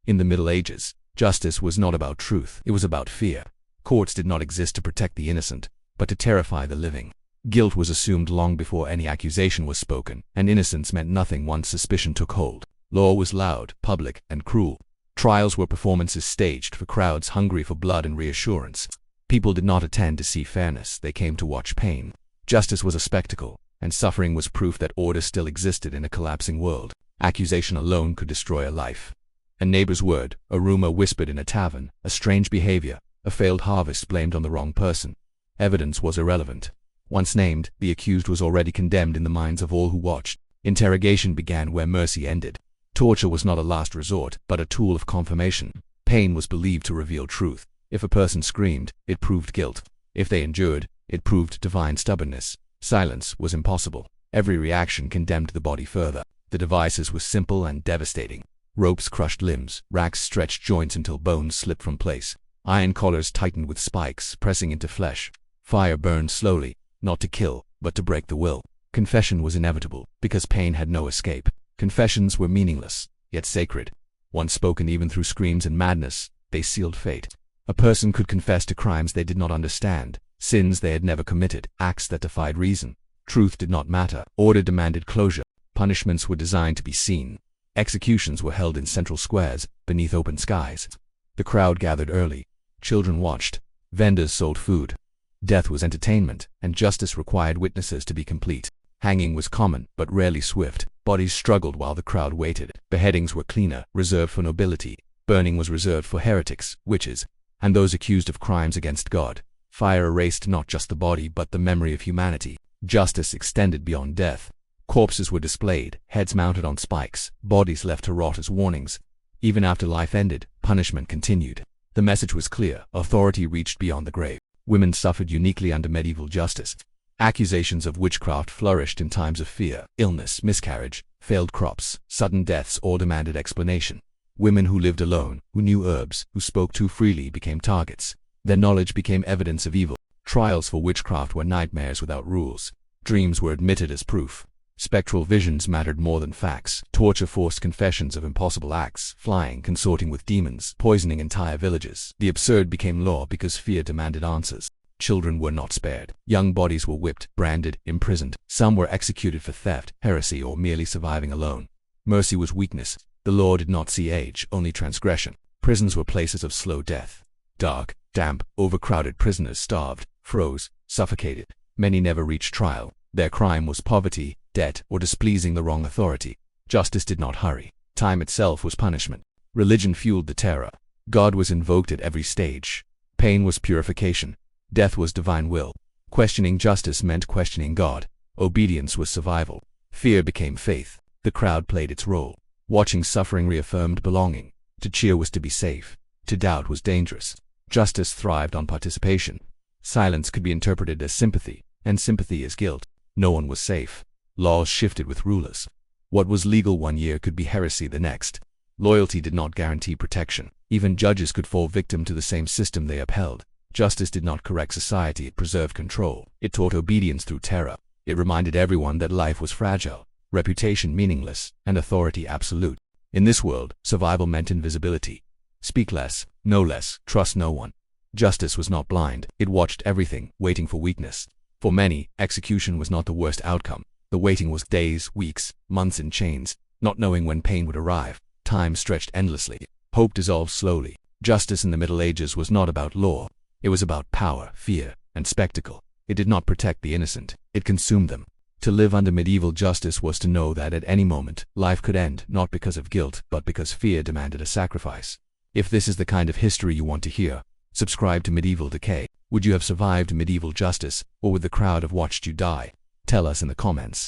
In the Middle Ages, justice was not about truth, it was about fear. Courts did not exist to protect the innocent, but to terrify the living. Guilt was assumed long before any accusation was spoken, and innocence meant nothing once suspicion took hold. Law was loud, public, and cruel. Trials were performances staged for crowds hungry for blood and reassurance. People did not attend to see fairness, they came to watch pain. Justice was a spectacle, and suffering was proof that order still existed in a collapsing world. Accusation alone could destroy a life. A neighbor's word, a rumor whispered in a tavern, a strange behavior, a failed harvest blamed on the wrong person. Evidence was irrelevant. Once named, the accused was already condemned in the minds of all who watched. Interrogation began where mercy ended. Torture was not a last resort, but a tool of confirmation. Pain was believed to reveal truth. If a person screamed, it proved guilt. If they endured, it proved divine stubbornness. Silence was impossible. Every reaction condemned the body further. The devices were simple and devastating. Ropes crushed limbs, racks stretched joints until bones slipped from place. Iron collars tightened with spikes, pressing into flesh. Fire burned slowly, not to kill, but to break the will. Confession was inevitable, because pain had no escape. Confessions were meaningless, yet sacred. Once spoken even through screams and madness, they sealed fate. A person could confess to crimes they did not understand, sins they had never committed, acts that defied reason. Truth did not matter. Order demanded closure. Punishments were designed to be seen. Executions were held in central squares, beneath open skies. The crowd gathered early. Children watched. Vendors sold food. Death was entertainment, and justice required witnesses to be complete. Hanging was common, but rarely swift. Bodies struggled while the crowd waited. Beheadings were cleaner, reserved for nobility. Burning was reserved for heretics, witches, and those accused of crimes against God. Fire erased not just the body but the memory of humanity. Justice extended beyond death. Corpses were displayed, heads mounted on spikes, bodies left to rot as warnings. Even after life ended, punishment continued. The message was clear: authority reached beyond the grave. Women suffered uniquely under medieval justice. Accusations of witchcraft flourished in times of fear. Illness, miscarriage, failed crops, sudden deaths all demanded explanation. Women who lived alone, who knew herbs, who spoke too freely became targets. Their knowledge became evidence of evil. Trials for witchcraft were nightmares without rules. Dreams were admitted as proof. Spectral visions mattered more than facts. Torture forced confessions of impossible acts, flying, consorting with demons, poisoning entire villages. The absurd became law because fear demanded answers. Children were not spared. Young bodies were whipped, branded, imprisoned. Some were executed for theft, heresy, or merely surviving alone. Mercy was weakness. The law did not see age, only transgression. Prisons were places of slow death. Dark, damp, overcrowded prisoners starved, froze, suffocated. Many never reached trial. Their crime was poverty, debt, or displeasing the wrong authority. Justice did not hurry. Time itself was punishment. Religion fueled the terror. God was invoked at every stage. Pain was purification. Death was divine will. Questioning justice meant questioning God. Obedience was survival. Fear became faith. The crowd played its role. Watching suffering reaffirmed belonging. To cheer was to be safe. To doubt was dangerous. Justice thrived on participation. Silence could be interpreted as sympathy, and sympathy as guilt. No one was safe. Laws shifted with rulers. What was legal one year could be heresy the next. Loyalty did not guarantee protection. Even judges could fall victim to the same system they upheld. Justice did not correct society, it preserved control. It taught obedience through terror. It reminded everyone that life was fragile, reputation meaningless, and authority absolute. In this world, survival meant invisibility. Speak less, know less, trust no one. Justice was not blind. It watched everything, waiting for weakness. For many, execution was not the worst outcome. The waiting was days, weeks, months in chains, not knowing when pain would arrive. Time stretched endlessly. Hope dissolved slowly. Justice in the Middle Ages was not about law. It was about power, fear, and spectacle. It did not protect the innocent. It consumed them. To live under medieval justice was to know that at any moment, life could end, not because of guilt, but because fear demanded a sacrifice. If this is the kind of history you want to hear, subscribe to Medieval Decay. Would you have survived medieval justice, or would the crowd have watched you die? Tell us in the comments.